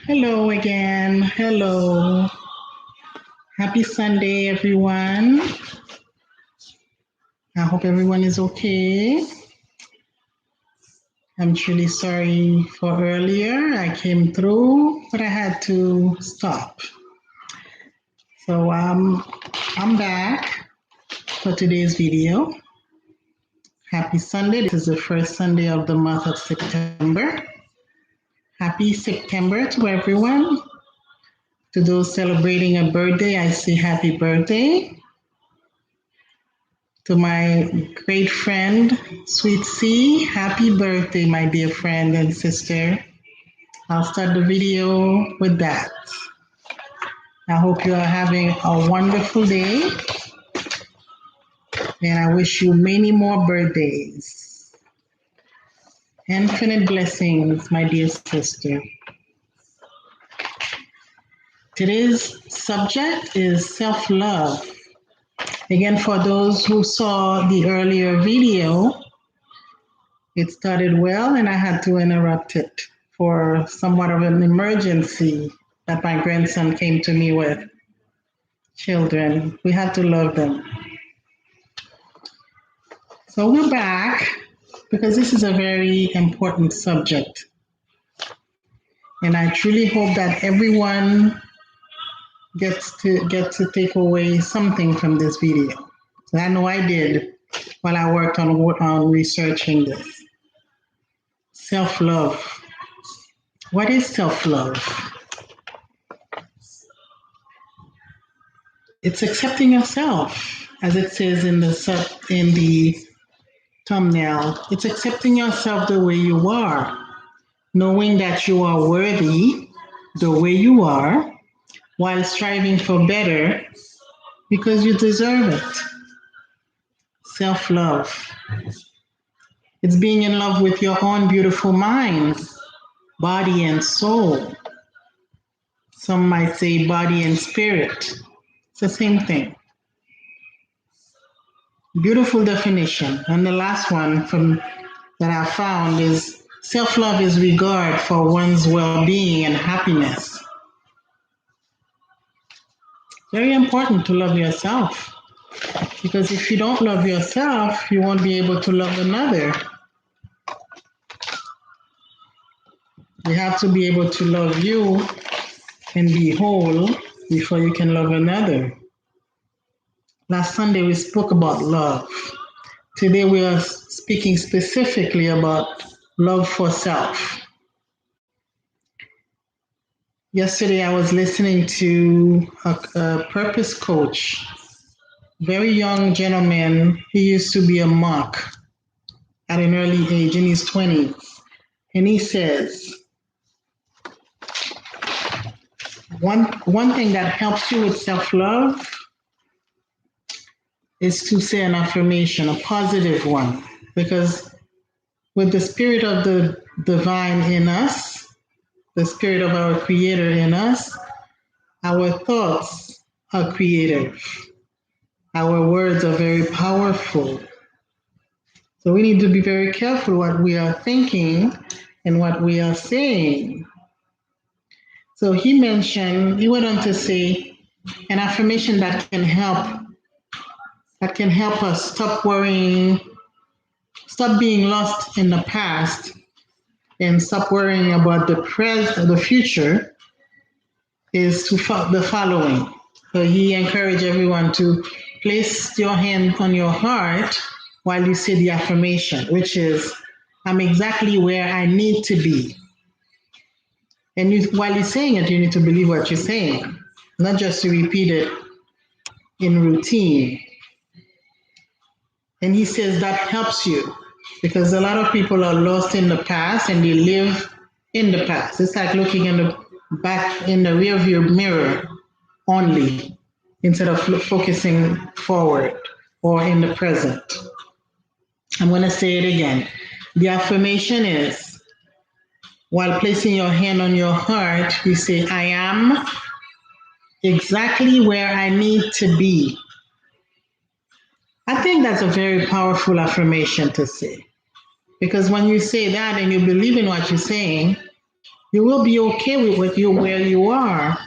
Hello again. Hello. Happy Sunday, everyone. I hope everyone is okay. I'm truly sorry for earlier. I came through, but I had to stop. So I'm back for today's video. Happy Sunday. This is the first Sunday of the month of September. Happy September to everyone. To those celebrating a birthday, I say happy birthday. To my great friend, Sweet C, happy birthday, my dear friend and sister. I'll start the video with that. I hope you are having a wonderful day, and I wish you many more birthdays. Infinite blessings, my dear sister. Today's subject is self-love. Again, for those who saw the earlier video, it started well and I had to interrupt it for somewhat of an emergency that my grandson came to me with. Children, we have to love them. So we're back because this is a very important subject. And I truly hope that everyone gets to take away something from this video. And I know I did while I worked on researching this. Self-love. What is self-love? It's accepting yourself, as it says in the thumbnail. It's accepting yourself the way you are, knowing that you are worthy the way you are, while striving for better because you deserve it. Self-love. It's being in love with your own beautiful mind, body and soul. Some might say body and spirit. It's the same thing. Beautiful definition. And the last one that I found is self-love is regard for one's well-being and happiness. Very important to love yourself, because if you don't love yourself, you won't be able to love another. You have to be able to love you and be whole before you can love another. Last Sunday we spoke about love. Today we are speaking specifically about love for self. Yesterday I was listening to a purpose coach, very young gentleman. He used to be a monk at an early age in his 20s. And he says, one thing that helps you with self-love is to say an affirmation, a positive one, because with the spirit of the divine in us, the spirit of our creator in us, our thoughts are creative. Our words are very powerful. So we need to be very careful what we are thinking and what we are saying. So he went on to say an affirmation that can help us stop worrying, stop being lost in the past, and stop worrying about the future, is the following. So he encouraged everyone to place your hand on your heart while you say the affirmation, which is, I'm exactly where I need to be. And while you're saying it, you need to believe what you're saying, not just to repeat it in routine. And he says that helps you because a lot of people are lost in the past and they live in the past. It's like looking in the back in the rearview mirror only instead of focusing forward or in the present. I'm going to say it again. The affirmation is, while placing your hand on your heart, you say, I am exactly where I need to be. I think that's a very powerful affirmation to say. Because when you say that and you believe in what you're saying, You will be okay with where you are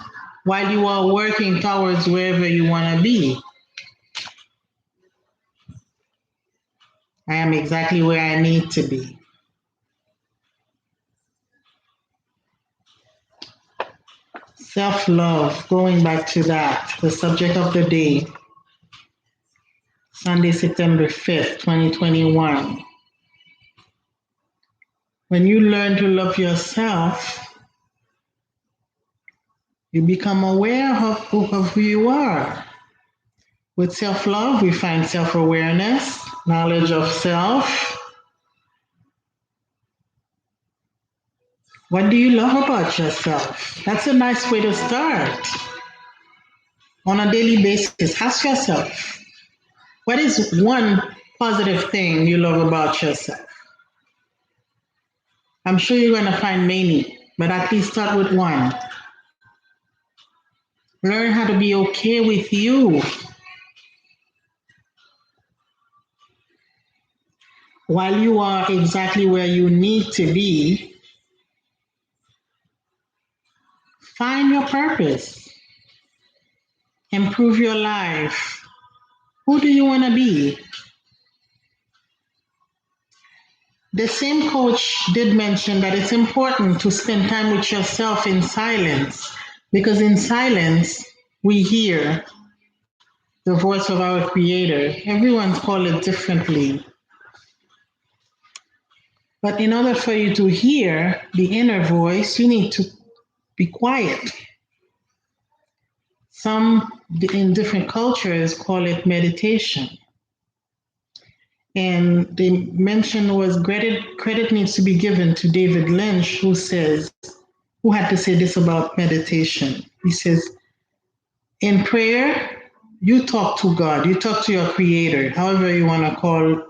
while you are working towards wherever you want to be. I am exactly where I need to be. Self-love, going back to that, the subject of the day, Sunday, September 5th, 2021. When you learn to love yourself, you become aware of who you are. With self-love, we find self-awareness, knowledge of self. What do you love about yourself? That's a nice way to start. On a daily basis, ask yourself, what is one positive thing you love about yourself? I'm sure you're going to find many, but at least start with one. Learn how to be okay with you. While you are exactly where you need to be, find your purpose. Improve your life. Who do you want to be? The same coach did mention that it's important to spend time with yourself in silence, because in silence, we hear the voice of our Creator. Everyone's called it differently. But in order for you to hear the inner voice, you need to be quiet. Some in different cultures call it meditation. And they mentioned was credit needs to be given to David Lynch, who had to say this about meditation. He says, in prayer, you talk to God, you talk to your Creator, however you want to call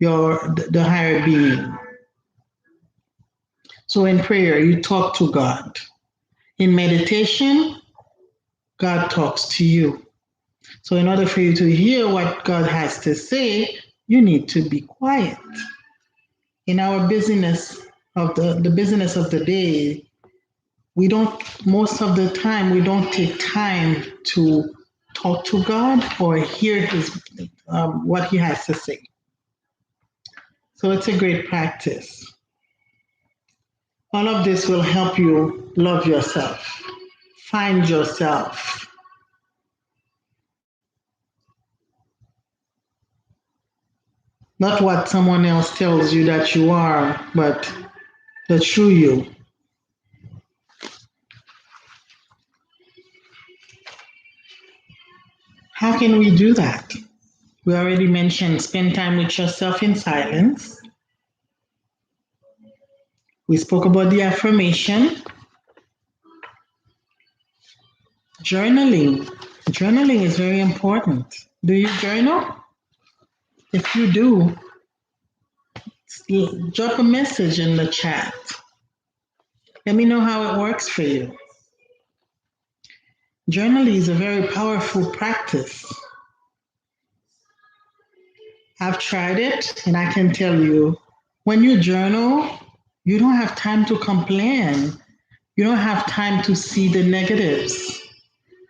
the higher being. So in prayer, you talk to God. In meditation, God talks to you. So in order for you to hear what God has to say, you need to be quiet. In our business of the business of the day, most of the time, we don't take time to talk to God or hear what he has to say. So it's a great practice. All of this will help you love yourself, find yourself. Not what someone else tells you that you are, but the true you. How can we do that? We already mentioned spend time with yourself in silence. We spoke about the affirmation. Journaling. Journaling is very important. Do you journal? If you do, drop a message in the chat. Let me know how it works for you. Journaling is a very powerful practice. I've tried it, and I can tell you, when you journal, you don't have time to complain. You don't have time to see the negatives.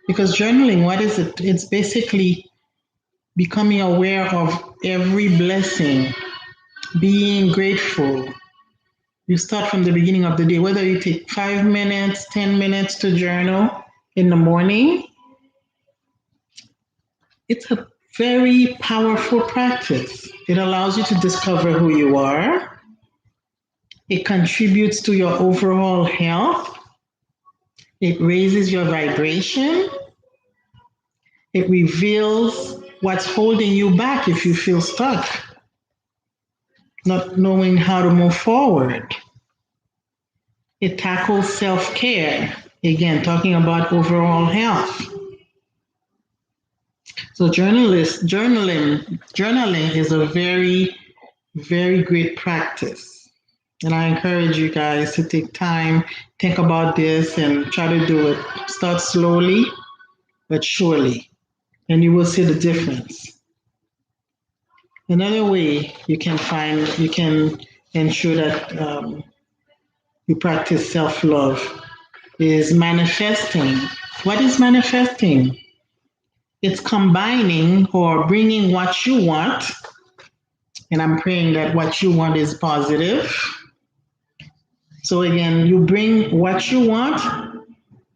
Because journaling, what is it? It's basically becoming aware of every blessing, being grateful. You start from the beginning of the day, whether you take 5 minutes, 10 minutes to journal in the morning. It's a very powerful practice. It allows you to discover who you are. It contributes to your overall health. It raises your vibration. It reveals what's holding you back if you feel stuck, not knowing how to move forward. It tackles self-care, again, talking about overall health. So journaling is a very, very great practice. And I encourage you guys to take time, think about this, and try to do it. Start slowly, but surely, and you will see the difference. Another way you can ensure that you practice self-love, is manifesting. What is manifesting? It's combining or bringing what you want, and I'm praying that what you want is positive. So again, you bring what you want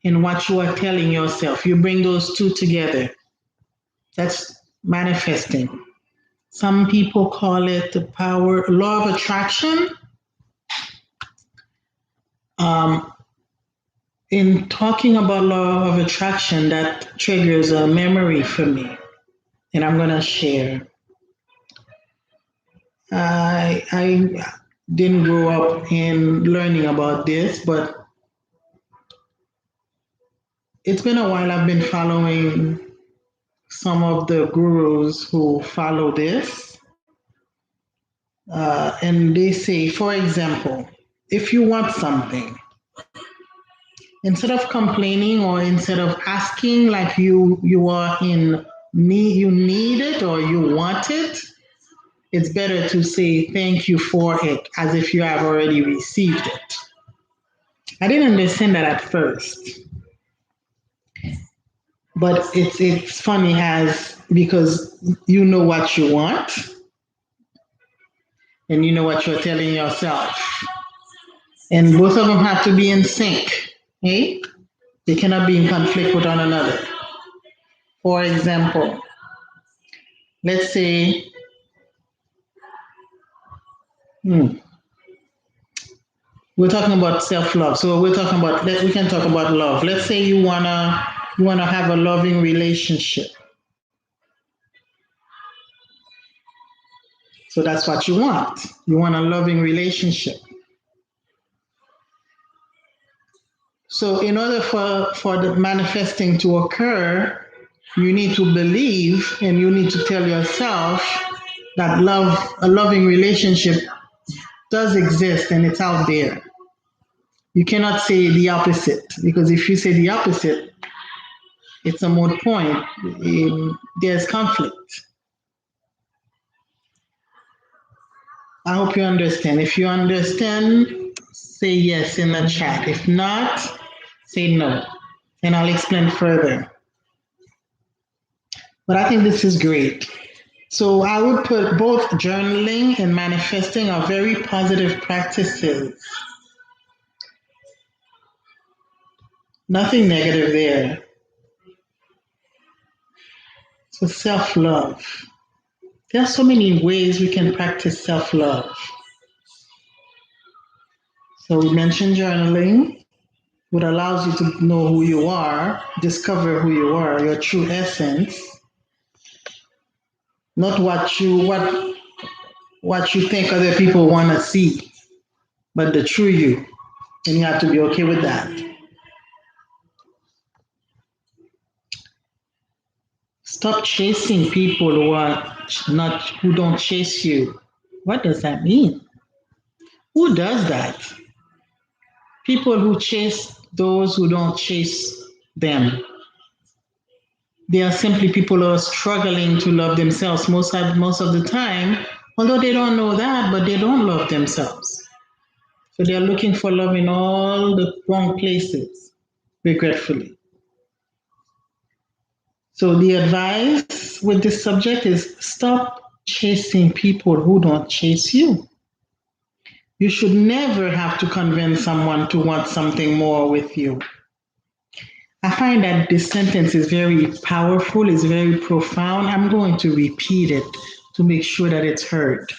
and what you are telling yourself. You bring those two together. That's manifesting. Some people call it the power, law of attraction. Um, in talking about law of attraction, that triggers a memory for me, and I'm gonna share. I didn't grow up in learning about this, but it's been a while. I've been following some of the gurus who follow this, and they say, for example, if you want something, instead of complaining or instead of asking like you are in need, you need it or you want it, it's better to say thank you for it as if you have already received it. I didn't understand that at first, but it's funny as because you know what you want and you know what you're telling yourself, and both of them have to be in sync. Eh? They cannot be in conflict with one another. For example, let's say, hmm, we're talking about self-love. So we're talking about we can talk about love. Let's say you wanna have a loving relationship. So that's what you want. You want a loving relationship. So in order for the manifesting to occur, you need to believe and you need to tell yourself that a loving relationship does exist and it's out there. You cannot say the opposite because if you say the opposite, it's a moot point. There's conflict. I hope you understand. If you understand, say yes in the chat. If not, say no. And I'll explain further. But I think this is great. So I would put both journaling and manifesting are very positive practices. Nothing negative there. So self-love. There are so many ways we can practice self-love. So we mentioned journaling, which allows you to know who you are, discover who you are, your true essence, not what you think other people want to see, but the true you. And you have to be okay with that. Stop chasing people who don't chase you. What does that mean? Who does that? People who chase those who don't chase them. They are simply people who are struggling to love themselves most of the time, although they don't know that, but they don't love themselves. So they are looking for love in all the wrong places, regretfully. So the advice with this subject is stop chasing people who don't chase you. You should never have to convince someone to want something more with you. I find that this sentence is very powerful, it's very profound. I'm going to repeat it to make sure that it's heard.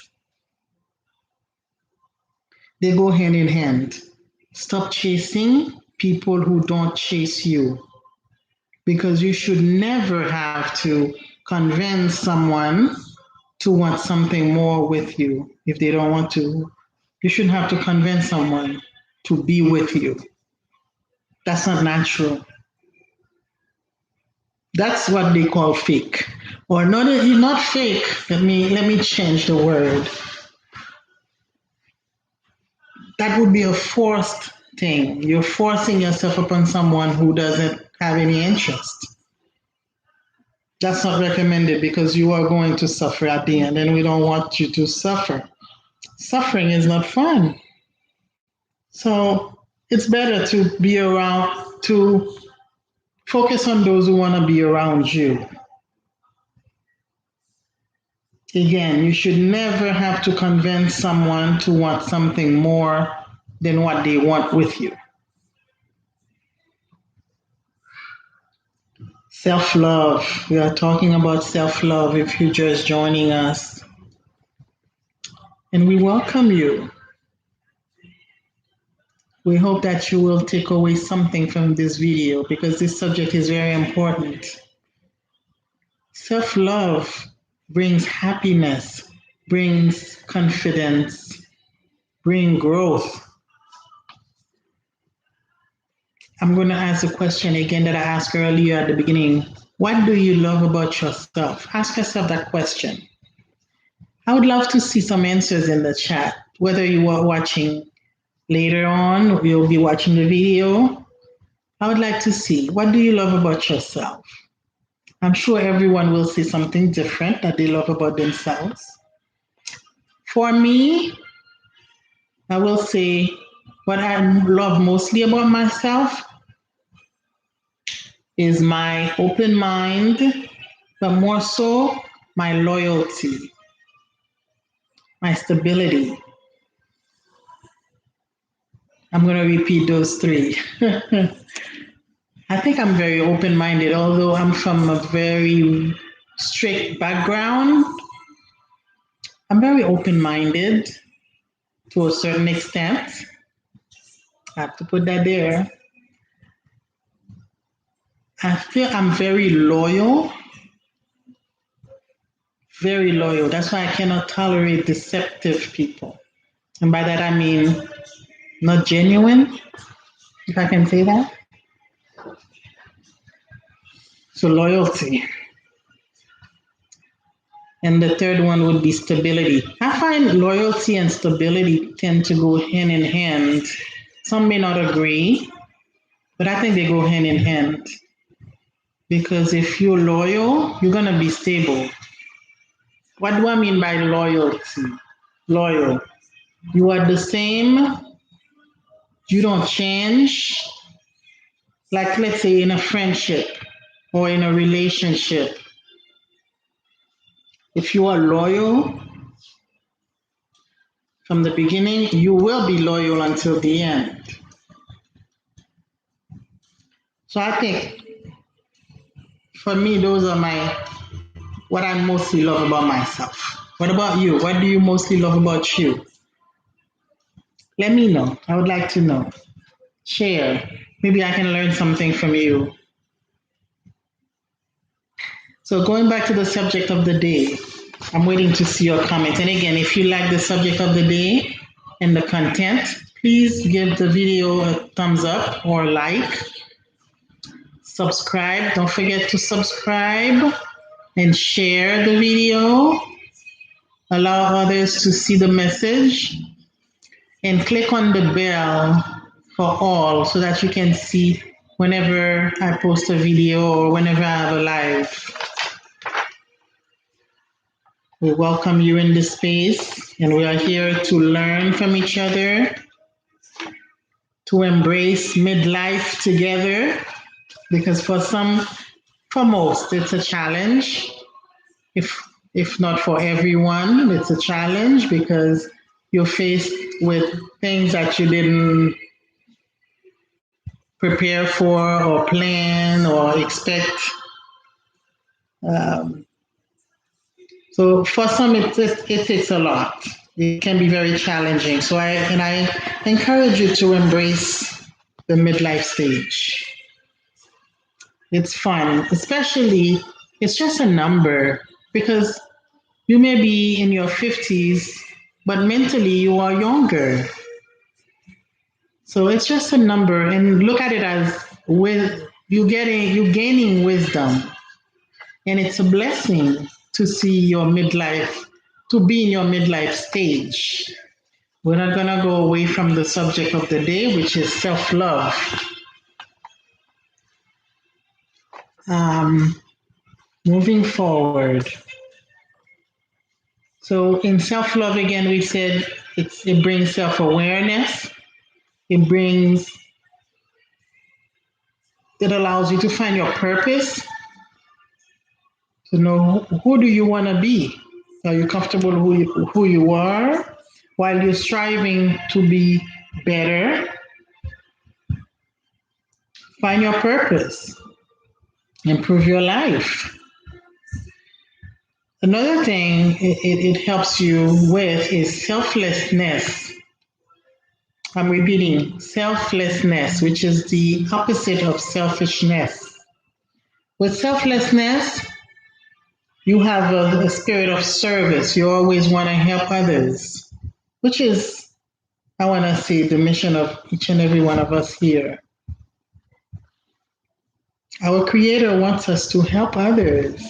They go hand in hand. Stop chasing people who don't chase you, because you should never have to convince someone to want something more with you if they don't want to. You shouldn't have to convince someone to be with you. That's not natural. That's what they call fake. Or not fake. Let me change the word. That would be a forced thing. You're forcing yourself upon someone who doesn't have any interest. That's not recommended because you are going to suffer at the end, and we don't want you to suffer. Suffering is not fun. So it's better to be around, to focus on those who want to be around you. Again, you should never have to convince someone to want something more than what they want with you. Self love. We are talking about self love if you're just joining us. And we welcome you. We hope that you will take away something from this video because this subject is very important. Self love brings happiness, brings confidence, brings growth. I'm going to ask a question again that I asked earlier at the beginning. What do you love about yourself? Ask yourself that question. I would love to see some answers in the chat, whether you are watching later on, you'll be watching the video. I would like to see, what do you love about yourself? I'm sure everyone will say something different that they love about themselves. For me, I will say what I love mostly about myself is my open mind, but more so my loyalty, my stability. I'm going to repeat those three. I think I'm very open minded, although I'm from a very strict background. I'm very open minded to a certain extent. I have to put that there. I feel I'm very loyal. Very loyal. That's why I cannot tolerate deceptive people. And by that I mean not genuine, if I can say that. So loyalty. And the third one would be stability. I find loyalty and stability tend to go hand in hand. Some may not agree, but I think they go hand in hand. Because if you're loyal, you're going to be stable. What do I mean by loyalty? Loyal. You are the same. You don't change. Like, let's say, in a friendship or in a relationship. If you are loyal from the beginning, you will be loyal until the end. So I think for me, those are what I mostly love about myself. What about you? What do you mostly love about you? Let me know. I would like to know. Share. Maybe I can learn something from you. So going back to the subject of the day, I'm waiting to see your comments. And again, if you like the subject of the day and the content, please give the video a thumbs up or like. Subscribe. Don't forget to subscribe and share the video. Allow others to see the message. And click on the bell for all so that you can see whenever I post a video or whenever I have a live. We welcome you in this space, and we are here to learn from each other, to embrace midlife together, because for most, it's a challenge. If not for everyone, it's a challenge because you're faced with things that you didn't prepare for or plan or expect. So for some, it takes a lot. It can be very challenging. So I encourage you to embrace the midlife stage. It's fun, especially it's just a number because you may be in your 50s, but mentally you are younger. So it's just a number, and look at it as you gaining wisdom, and it's a blessing to see your midlife, to be in your midlife stage. We're not gonna go away from the subject of the day, which is self-love. Moving forward. So in self-love, again, we said it brings self-awareness. It brings, it allows you to find your purpose, to know who do you want to be. Are you comfortable who you are while you're striving to be better? Find your purpose, improve your life. Another thing it helps you with is selflessness. I'm repeating, selflessness, which is the opposite of selfishness. With selflessness, you have a spirit of service. You always want to help others, which is, I want to say, the mission of each and every one of us here. Our Creator wants us to help others,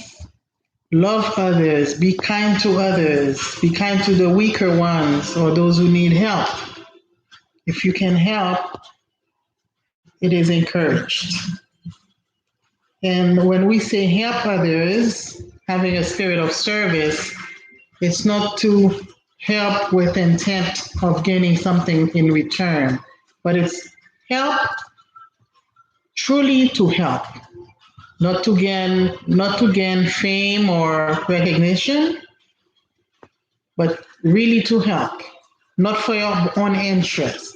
love others, be kind to others, be kind to the weaker ones or those who need help. If you can help, it is encouraged. And when we say help others, having a spirit of service, it's not to help with intent of gaining something in return, but it's help truly to help, not to gain fame or recognition, but really to help, not for your own interest,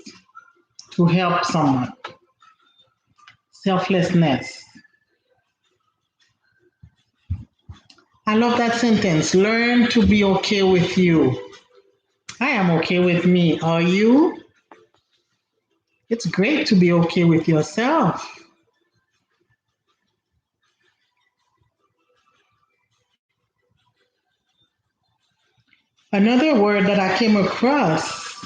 to help someone. Selflessness. I love that sentence. Learn to be okay with you. I am okay with me. Are you? It's great to be okay with yourself. Another word that I came across,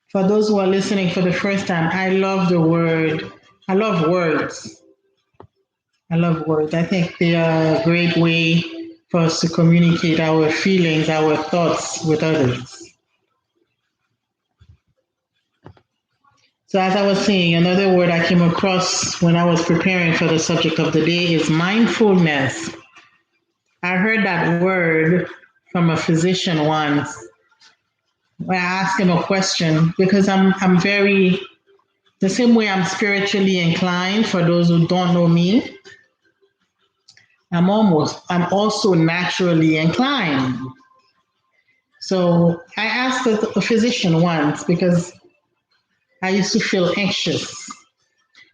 for those who are listening for the first time, I love words. I love words. I think they are a great way for us to communicate our feelings, our thoughts with others. So as I was saying, another word I came across when I was preparing for the subject of the day is mindfulness. I heard that word from a physician once. When I asked him a question, because I'm very, the same way I'm spiritually inclined, for those who don't know me, I'm also naturally inclined. So I asked a physician once because I used to feel anxious.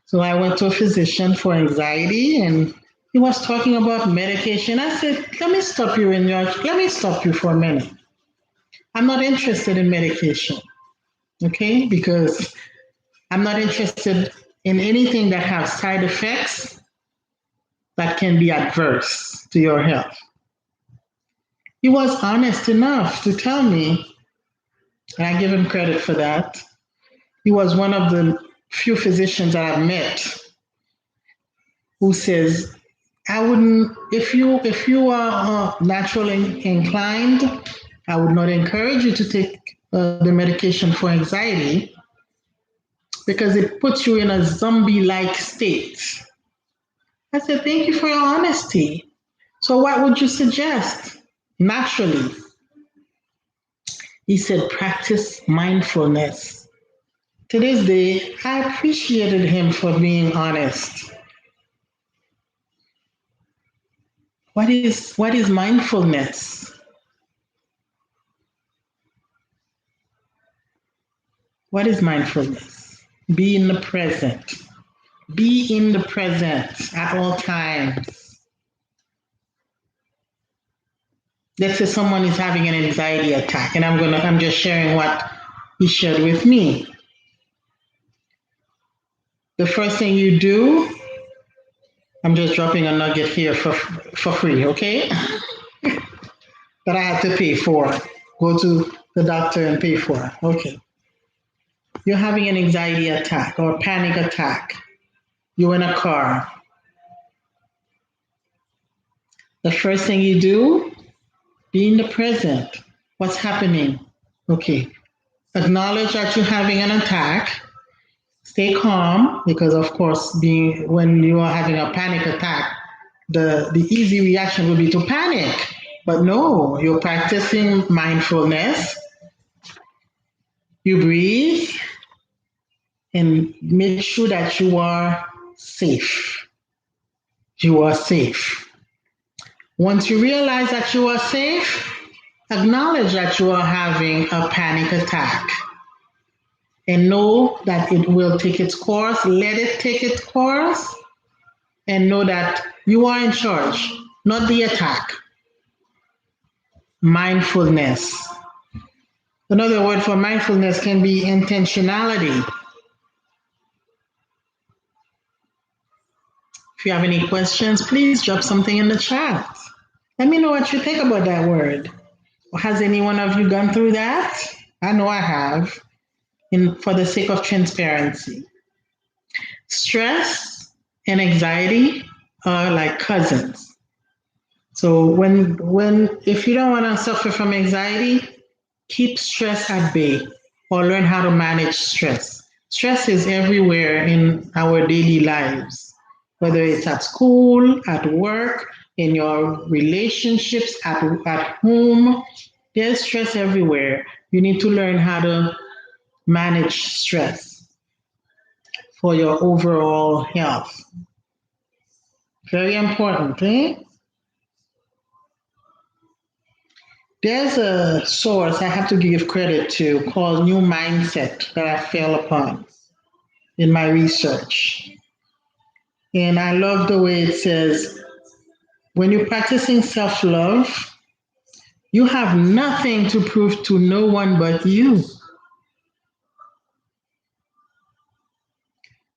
So I went to a physician for anxiety and he was talking about medication. I said, let me stop you for a minute. I'm not interested in medication, okay? Because I'm not interested in anything that has side effects that can be adverse to your health. He was honest enough to tell me, and I give him credit for that. He was one of the few physicians that I've met who says, I wouldn't, if you are naturally inclined, I would not encourage you to take the medication for anxiety because it puts you in a zombie-like state. I said, thank you for your honesty. So what would you suggest? Naturally, he said, practice mindfulness. To this day, I appreciated him for being honest. What is mindfulness? What is mindfulness? Be in the present. Be in the present at all times. Let's say someone is having an anxiety attack, and I'm just sharing what he shared with me. The first thing you do, I'm just dropping a nugget here for free, okay? That I had to pay for. Go to the doctor and pay for. Okay. You're having an anxiety attack or panic attack. You're in a car. The first thing you do, be in the present. What's happening? Okay. Acknowledge that you're having an attack. Stay calm because, of course, when you are having a panic attack, the easy reaction would be to panic. But no, you're practicing mindfulness. You breathe. and make sure that you are safe. You are safe. Once you realize that you are safe, acknowledge that you are having a panic attack and know that it will take its course. Let it take its course and know that you are in charge, not the attack. Mindfulness. Another word for mindfulness can be intentionality. If you have any questions, please drop something in the chat. Let me know what you think about that word. Has any one of you gone through that? I know I have, for the sake of transparency. Stress and anxiety are like cousins. So if you don't want to suffer from anxiety, keep stress at bay or learn how to manage stress. Stress is everywhere in our daily lives, whether it's at school, at work, in your relationships, at home. There's stress everywhere. You need to learn how to manage stress for your overall health. Very important, eh? There's a source I have to give credit to called New Mindset that I fell upon in my research. And I love the way it says, when you're practicing self love, you have nothing to prove to no one but you.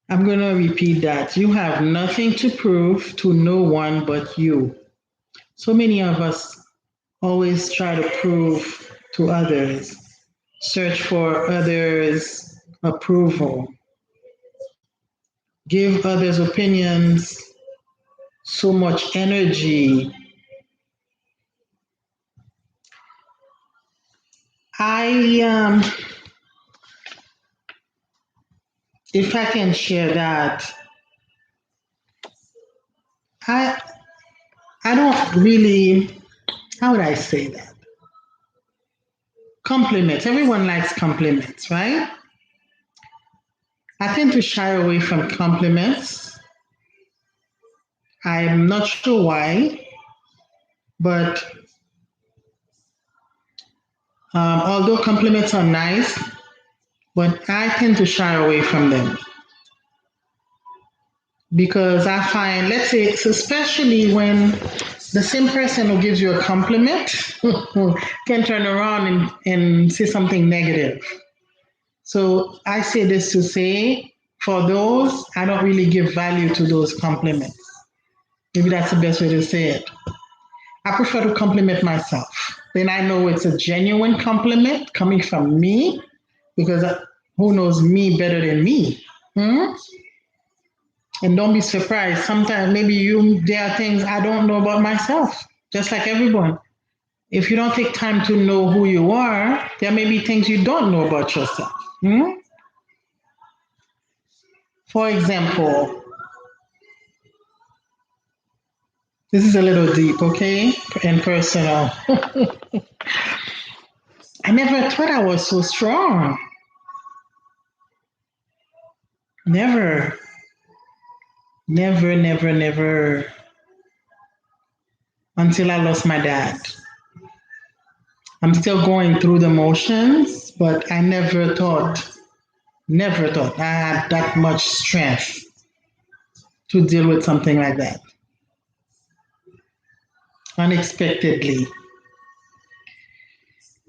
I'm going to repeat that. You have nothing to prove to no one but you. So many of us always try to prove to others, search for others' approval, give others' opinions so much energy. If I can share that, I I don't really, how would I say that? Compliments. Everyone likes compliments, right? I tend to shy away from compliments. I'm not sure why, but although compliments are nice, but I tend to shy away from them because I find, let's say, it's especially when the same person who gives you a compliment can turn around and say something negative. So I say this to say, for those, I don't really give value to those compliments. Maybe that's the best way to say it. I prefer to compliment myself. Then I know it's a genuine compliment coming from me because who knows me better than me? Hmm? And don't be surprised. Sometimes there are things I don't know about myself, just like everyone. If you don't take time to know who you are, there may be things you don't know about yourself. Hmm? For example, this is a little deep, okay, and personal. I never thought I was so strong. Never, never, never, never, until I lost my dad. I'm still going through the motions, but I never thought I had that much strength to deal with something like that. Unexpectedly.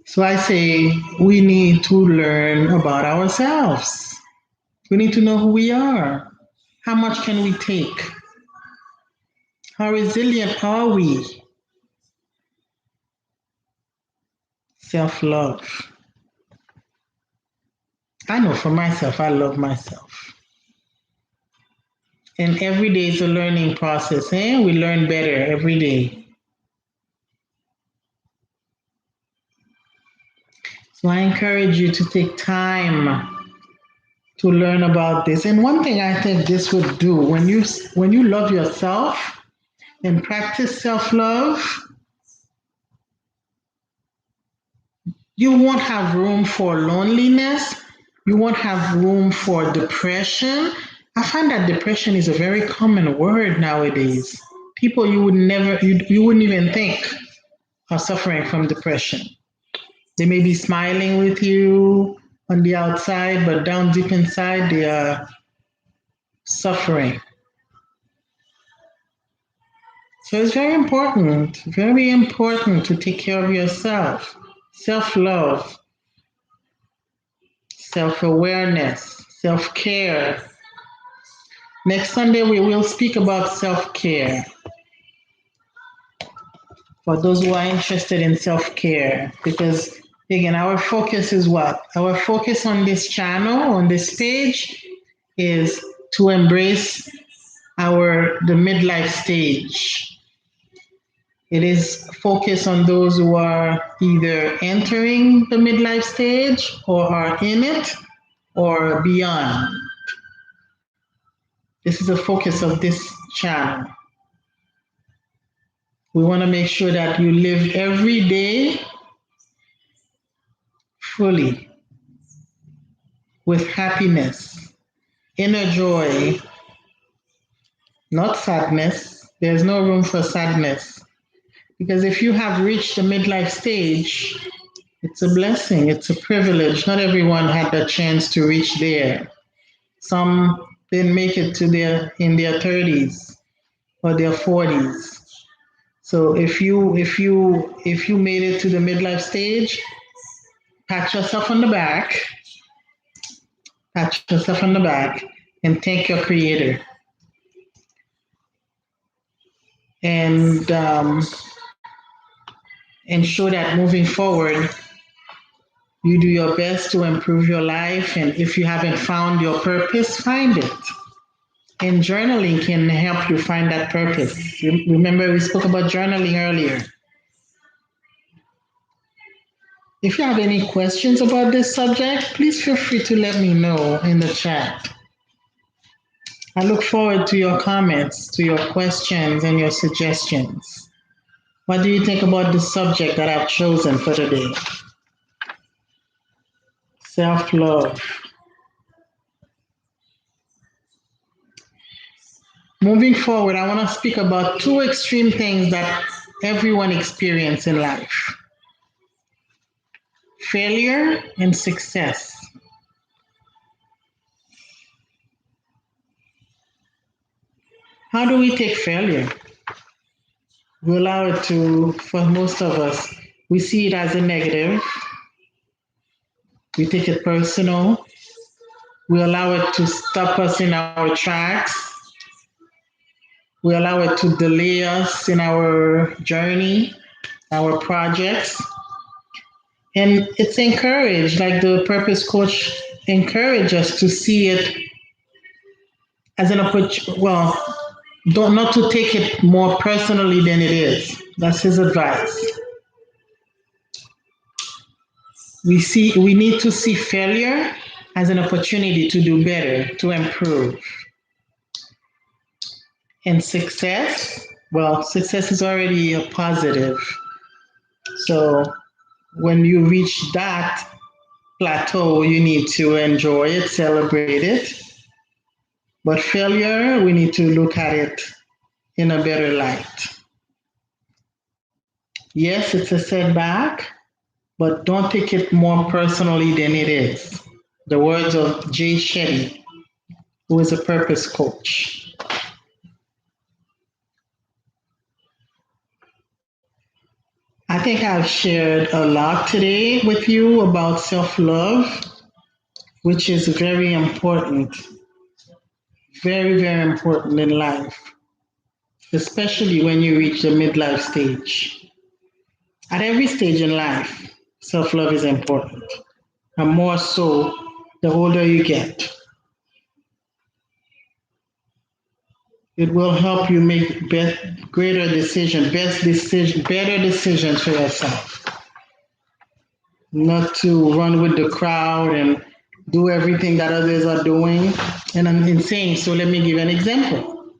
So I say we need to learn about ourselves. We need to know who we are. How much can we take? How resilient are we? Self love. I know for myself, I love myself. And every day is a learning process. Eh? We learn better every day. So I encourage you to take time to learn about this. And one thing I think this would do when you love yourself and practice self-love, you won't have room for loneliness You won't have room for depression. I find that depression is a very common word nowadays. People you wouldn't even think are suffering from depression. They may be smiling with you on the outside, but down deep inside, they are suffering. So it's very important to take care of yourself. Self love, self awareness, self care. Next Sunday, we will speak about self care for those who are interested in self care. Because, again, our focus is what? Our focus on this channel, on this page, is to embrace the midlife stage. It is focused on those who are either entering the midlife stage or are in it or beyond. This is the focus of this channel. We want to make sure that you live every day fully with happiness, inner joy, not sadness. There's no room for sadness. Because if you have reached the midlife stage, it's a blessing, it's a privilege. Not everyone had the chance to reach there. Some didn't make it to in their 30s or their 40s. So if you made it to the midlife stage, pat yourself on the back, and thank your creator. And ensure that moving forward, you do your best to improve your life. And if you haven't found your purpose, find it. And journaling can help you find that purpose. Remember, we spoke about journaling earlier. If you have any questions about this subject, please feel free to let me know in the chat. I look forward to your comments, to your questions, and your suggestions. What do you think about the subject that I've chosen for today? Self-love. Moving forward, I want to speak about two extreme things that everyone experiences in life: failure and success. How do we take failure? We allow it to, for most of us, we see it as a negative. We take it personal. We allow it to stop us in our tracks. We allow it to delay us in our journey, our projects. And it's encouraged, like the purpose coach encouraged us to see it as an opportunity. Well, not to take it more personally than it is. That's his advice. We need to see failure as an opportunity to do better, to improve. And success, well, success is already a positive. So when you reach that plateau, you need to enjoy it, celebrate it. But failure, we need to look at it in a better light. Yes, it's a setback, but don't take it more personally than it is. The words of Jay Shetty, who is a purpose coach. I think I've shared a lot today with you about self-love, which is very important, very, very important in life, especially when you reach the midlife stage. At every stage in life, self-love is important, and more so the older you get. It will help you make better decisions for yourself. Not to run with the crowd and do everything that others are doing. And I'm insane, so let me give an example.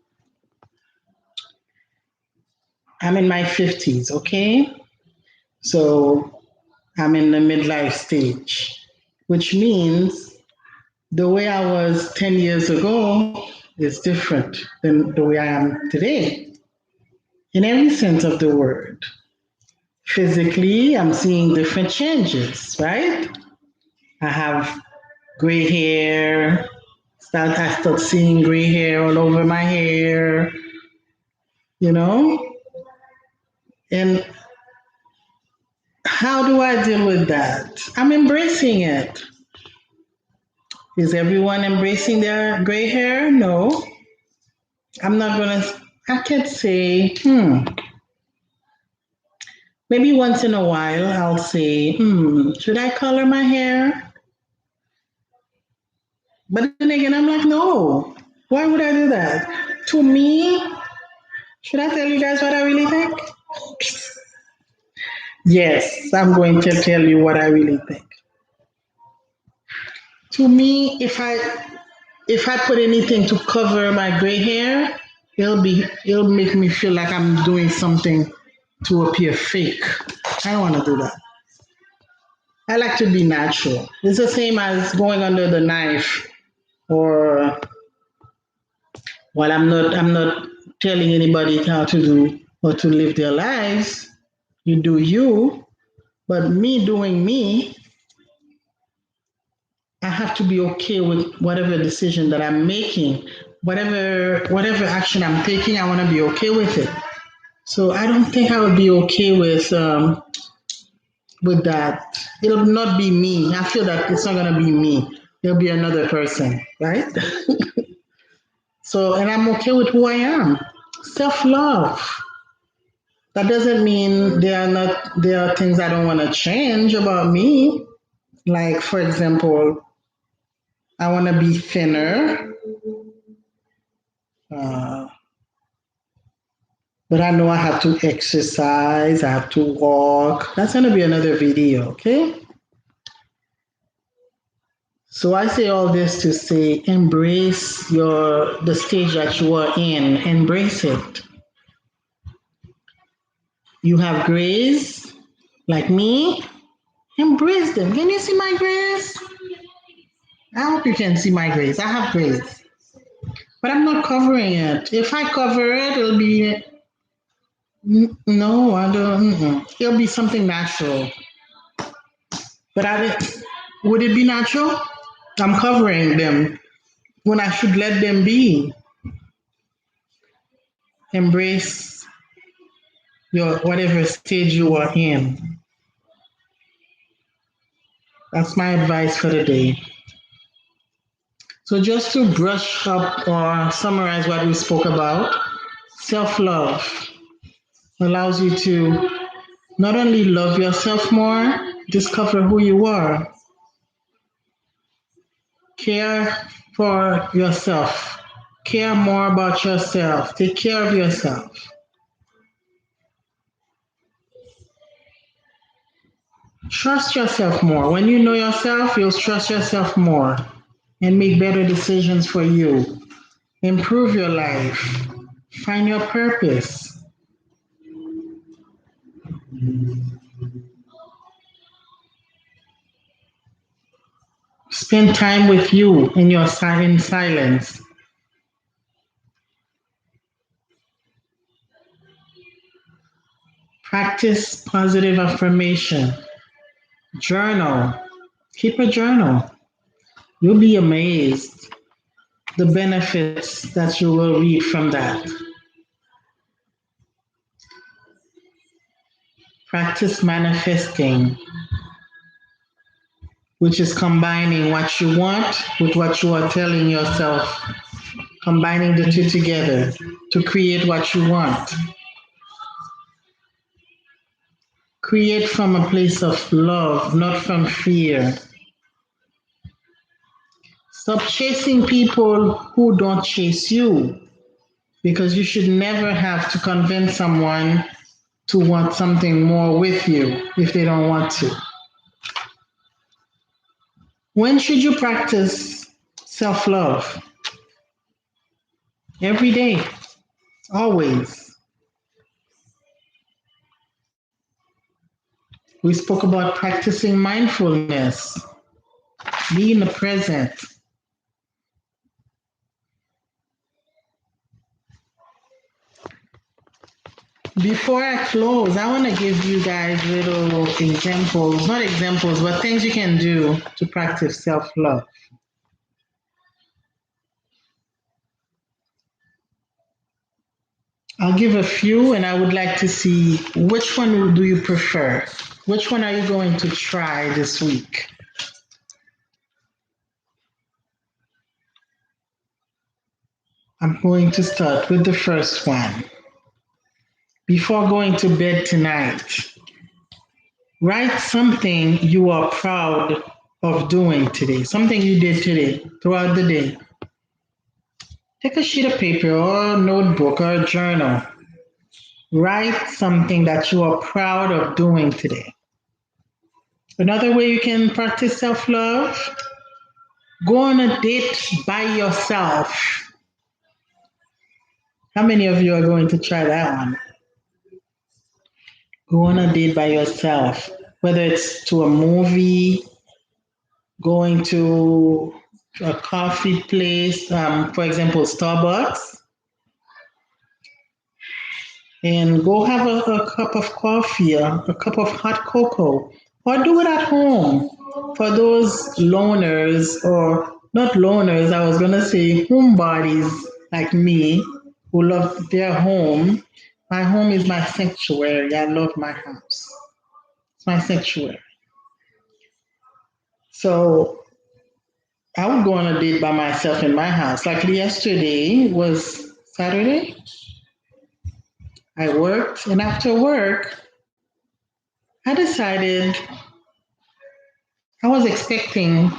I'm in my 50s, okay? So I'm in the midlife stage, which means The way I was 10 years ago is different than the way I am today, in every sense of the word. Physically, I'm seeing different changes, right? I have gray hair. I start seeing gray hair all over my hair, you know? And how do I deal with that? I'm embracing it. Is everyone embracing their gray hair? No. I'm not gonna, I can't say, maybe once in a while I'll say, should I color my hair? But then again, I'm like, no. Why would I do that? To me, should I tell you guys what I really think? Yes, I'm going to tell you what I really think. To me, if I put anything to cover my gray hair, it'll make me feel like I'm doing something to appear fake. I don't want to do that. I like to be natural. It's the same as going under the knife, or while I'm not telling anybody how to do or to live their lives. You do you, but me doing me, I have to be okay with whatever decision that I'm making, whatever action I'm taking. I want to be okay with it. So I don't think I would be okay with that. It'll not be me. I feel that it's not gonna be me. It'll be another person, right? So, and I'm okay with who I am. Self love. That doesn't mean there are things I don't want to change about me. Like, for example, I want to be thinner, uh, but I know I have to exercise, I have to walk. That's going to be another video, okay? So I say all this to say embrace the stage that you are in, embrace it. You have grace, like me, embrace them. Can you see my grace? I hope you can see my grace. I have grace, but I'm not covering it. If I cover it, it'll be no, I don't. It'll be something natural. But would it be natural? I'm covering them when I should let them be. Embrace your whatever stage you are in. That's my advice for the day. So just to brush up or summarize what we spoke about, self-love allows you to not only love yourself more, discover who you are, care for yourself, care more about yourself, take care of yourself. Trust yourself more. When you know yourself, you'll trust yourself more and make better decisions for you. Improve your life. Find your purpose. Spend time with you in your in silence. Practice positive affirmation. Journal. Keep a journal. You'll be amazed the benefits that you will reap from that. Practice manifesting, which is combining what you want with what you are telling yourself, combining the two together to create what you want. Create from a place of love, not from fear. Stop chasing people who don't chase you, because you should never have to convince someone to want something more with you if they don't want to. When should you practice self love? Every day, always. We spoke about practicing mindfulness, be in the present. Before I close, I want to give you guys little examples, not examples, but things you can do to practice self-love. I'll give a few, and I would like to see which one do you prefer? Which one are you going to try this week? I'm going to start with the first one. Before going to bed tonight, write something you are proud of doing today, something you did today, throughout the day. Take a sheet of paper or a notebook or a journal. Write something that you are proud of doing today. Another way you can practice self-love, go on a date by yourself. How many of you are going to try that one? Go on a date by yourself, whether it's to a movie, going to a coffee place, for example, Starbucks, and go have a cup of coffee, a cup of hot cocoa, or do it at home. For those loners, or not loners, I was going to say homebodies like me who love their home. My home is my sanctuary. I love my house. It's my sanctuary. So I would go on a date by myself in my house. Like yesterday was Saturday. I worked, and after work, I decided I was expecting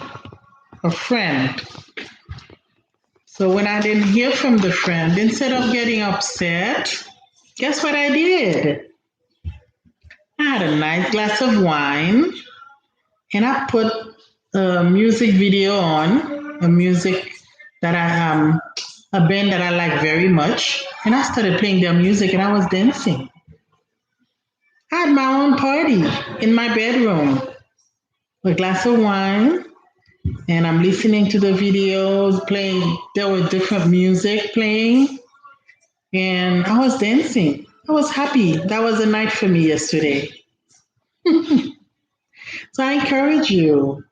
a friend. So when I didn't hear from the friend, instead of getting upset, guess what I did? I had a nice glass of wine, and I put a music video on, a music that a band that I like very much, and I started playing their music and I was dancing. I had my own party in my bedroom, a glass of wine, and I'm listening to the videos playing. There was different music playing, and I was dancing. I was happy. That was a night for me yesterday. So I encourage you,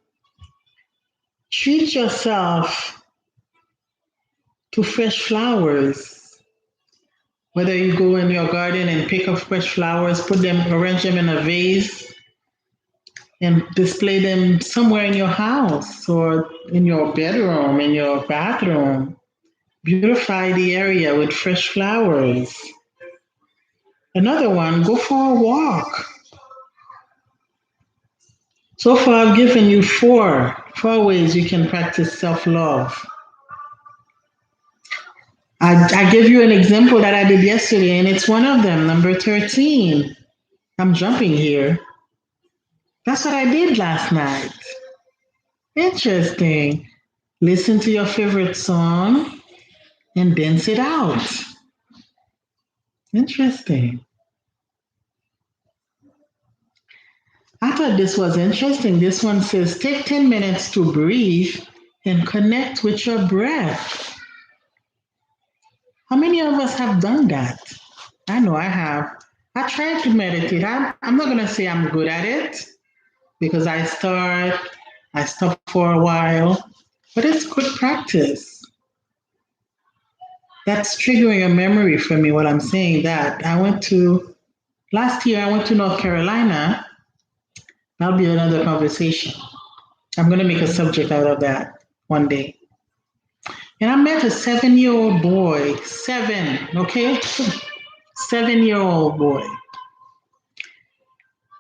treat yourself to fresh flowers. Whether you go in your garden and pick up fresh flowers, arrange them in a vase, and display them somewhere in your house or in your bedroom, in your bathroom. Beautify the area with fresh flowers. Another one, go for a walk. So far, I've given you four ways you can practice self-love. I gave you an example that I did yesterday, and it's one of them, number 13. I'm jumping here. That's what I did last night. Interesting. Listen to your favorite song and dance it out. Interesting. I thought this was interesting. This one says, take 10 minutes to breathe and connect with your breath. How many of us have done that? I know I have. I try to meditate. I'm not going to say I'm good at it because I stop for a while, but it's good practice. That's triggering a memory for me, what I'm saying that. Last year, I went to North Carolina. That'll be another conversation. I'm going to make a subject out of that one day. And I met a 7-year-old boy, okay? 7-year-old boy.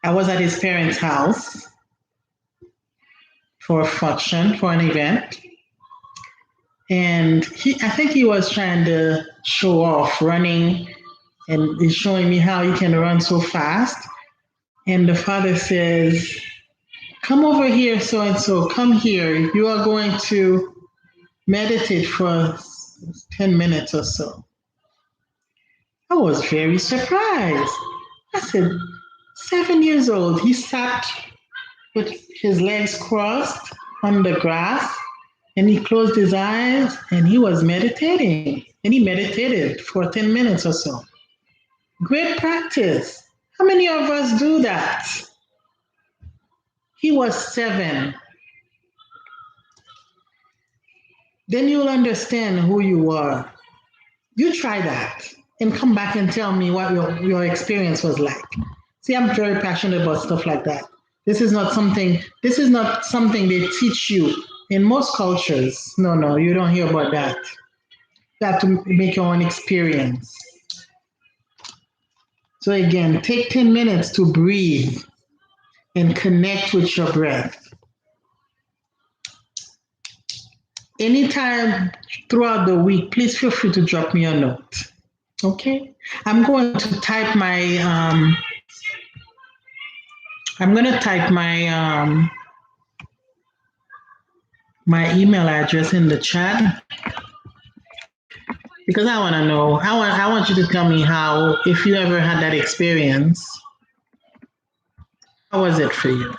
I was at his parents' house for a function, for an event. And I think he was trying to show off running, and he's showing me how he can run so fast. And the father says, come over here, so-and-so, come here. You are going to meditate for 10 minutes or so. I was very surprised. I said, 7 years old. He sat with his legs crossed on the grass, and he closed his eyes and he was meditating. And he meditated for 10 minutes or so. Great practice. How many of us do that? He was 7. Then you'll understand who you are. You try that and come back and tell me what your experience was like. See, I'm very passionate about stuff like that. This is not something they teach you in most cultures. No, you don't hear about that. You have to make your own experience. So again, take 10 minutes to breathe and connect with your breath. Anytime throughout the week, please feel free to drop me a note. Okay? I'm going to type my email address in the chat because I want to know. I want you to tell me how, if you ever had that experience, how was it for you?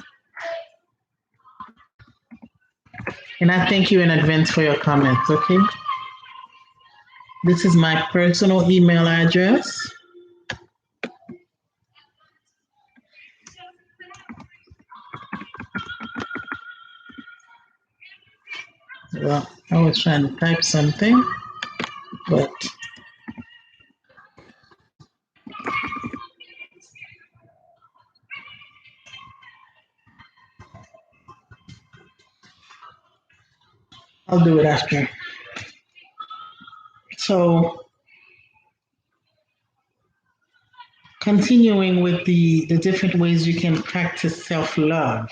And I thank you in advance for your comments, okay? This is my personal email address. Well, I was trying to type something, but I'll do it after. So, continuing with the different ways you can practice self-love.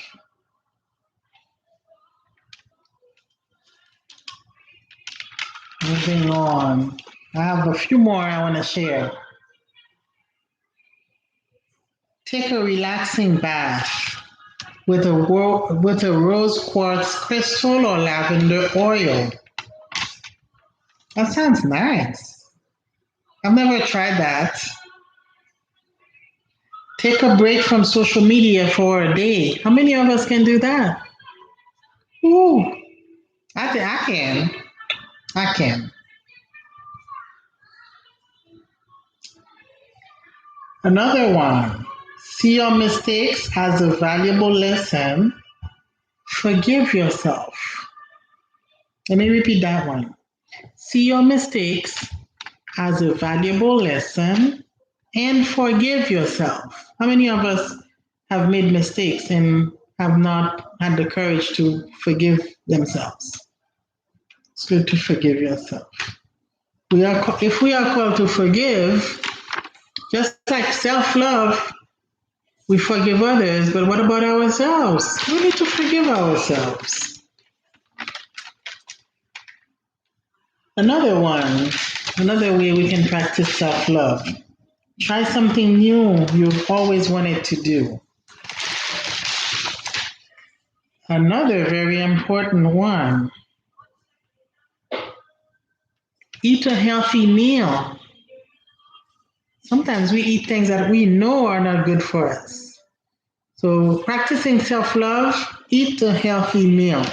Moving on. I have a few more I want to share. Take a relaxing bath with a rose quartz crystal or lavender oil. That sounds nice. I've never tried that. Take a break from social media for a day. How many of us can do that? Ooh, I think I can. I can. Another one. See your mistakes as a valuable lesson. Forgive yourself. Let me repeat that one. See your mistakes as a valuable lesson and forgive yourself. How many of us have made mistakes and have not had the courage to forgive themselves? It's good to forgive yourself. If we are called to forgive, just like self-love, we forgive others, but what about ourselves? We need to forgive ourselves. Another way we can practice self-love. Try something new you've always wanted to do. Another very important one. Eat a healthy meal. Sometimes we eat things that we know are not good for us. So practicing self-love, eat a healthy meal.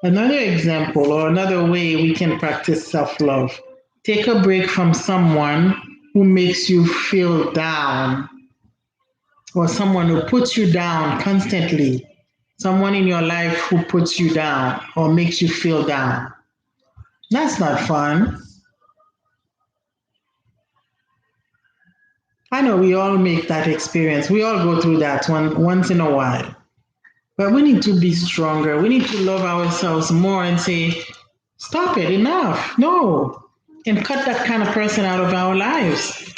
Another example or another way we can practice self-love. Take a break from someone who makes you feel down or someone who puts you down constantly. Someone in your life who puts you down or makes you feel down. That's not fun. I know we all make that experience. We all go through that once in a while. But we need to be stronger. We need to love ourselves more and say, stop it, enough. No. And cut that kind of person out of our lives.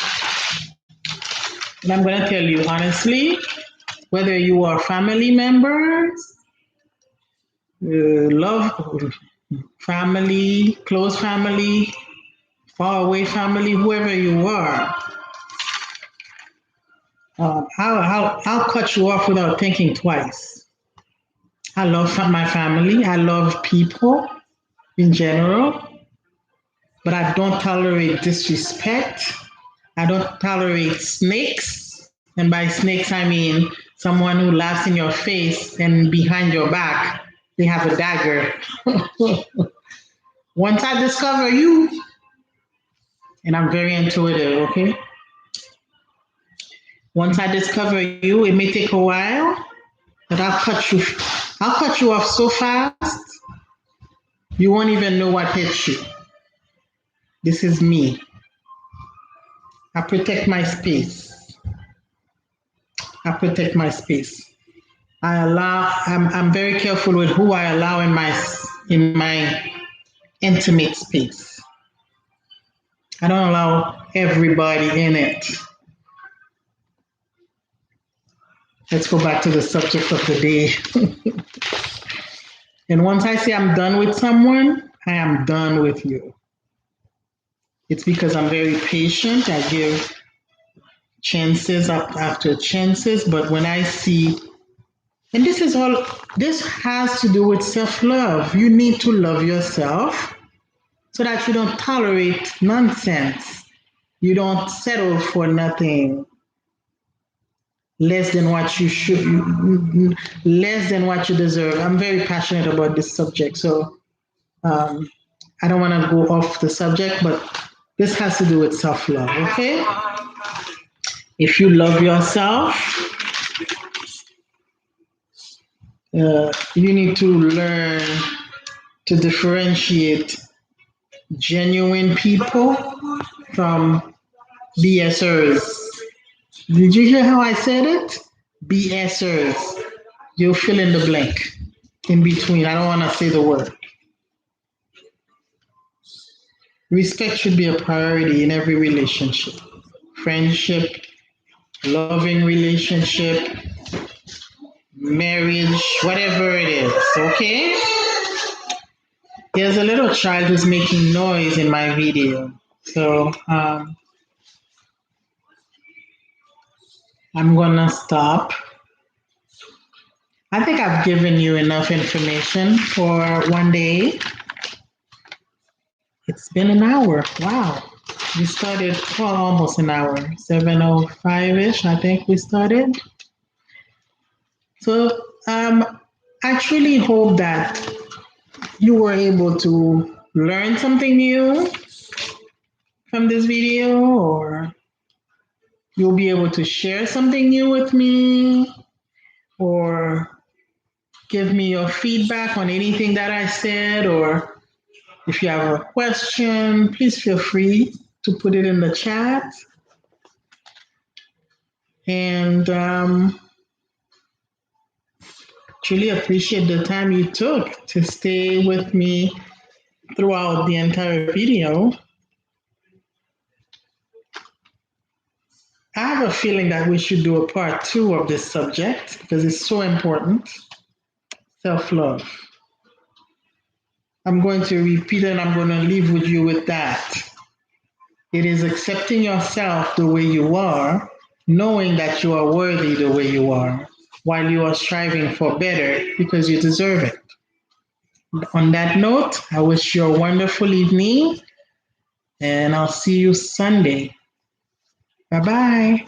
And I'm going to tell you honestly, whether you are family members, love family, close family, far away family, whoever you are, I'll cut you off without thinking twice. I love my family. I love people in general, but I don't tolerate disrespect. I don't tolerate snakes. And by snakes, I mean someone who laughs in your face and behind your back, they have a dagger. Once I discover you, And I'm very intuitive, okay? Once I discover you, it may take a while, but I'll cut you off so fast, you won't even know what hit you. This is me. I protect my space. I protect my space. I'm very careful with who I allow in my intimate space. I don't allow everybody in it. Let's go back to the subject of the day. And once I say I'm done with someone, I am done with you. It's because I'm very patient. I give chances after chances. But when I see, and this has to do with self-love. You need to love yourself so that you don't tolerate nonsense. You don't settle for nothing less than what you should, less than what you deserve. I'm very passionate about this subject. So I don't want to go off the subject, but this has to do with self-love, okay? If you love yourself, you need to learn to differentiate genuine people from BSers. Did you hear how I said it? BSers. You fill in the blank in between. I don't want to say the word. Respect should be a priority in every relationship. Friendship, loving relationship, marriage, whatever it is, okay? There's a little child who's making noise in my video. So I'm gonna stop. I think I've given you enough information for one day. It's been an hour. Wow. We started almost an hour, 7:05-ish, I think we started. So I truly hope that you were able to learn something new from this video, or you'll be able to share something new with me, or give me your feedback on anything that I said, or if you have a question, please feel free to put it in the chat. And truly appreciate the time you took to stay with me throughout the entire video. I have a feeling that we should do a part 2 of this subject because it's so important. Self-love. I'm going to repeat and I'm going to leave with you with that. It is accepting yourself the way you are, knowing that you are worthy the way you are, while you are striving for better because you deserve it. On that note, I wish you a wonderful evening and I'll see you Sunday. Bye-bye.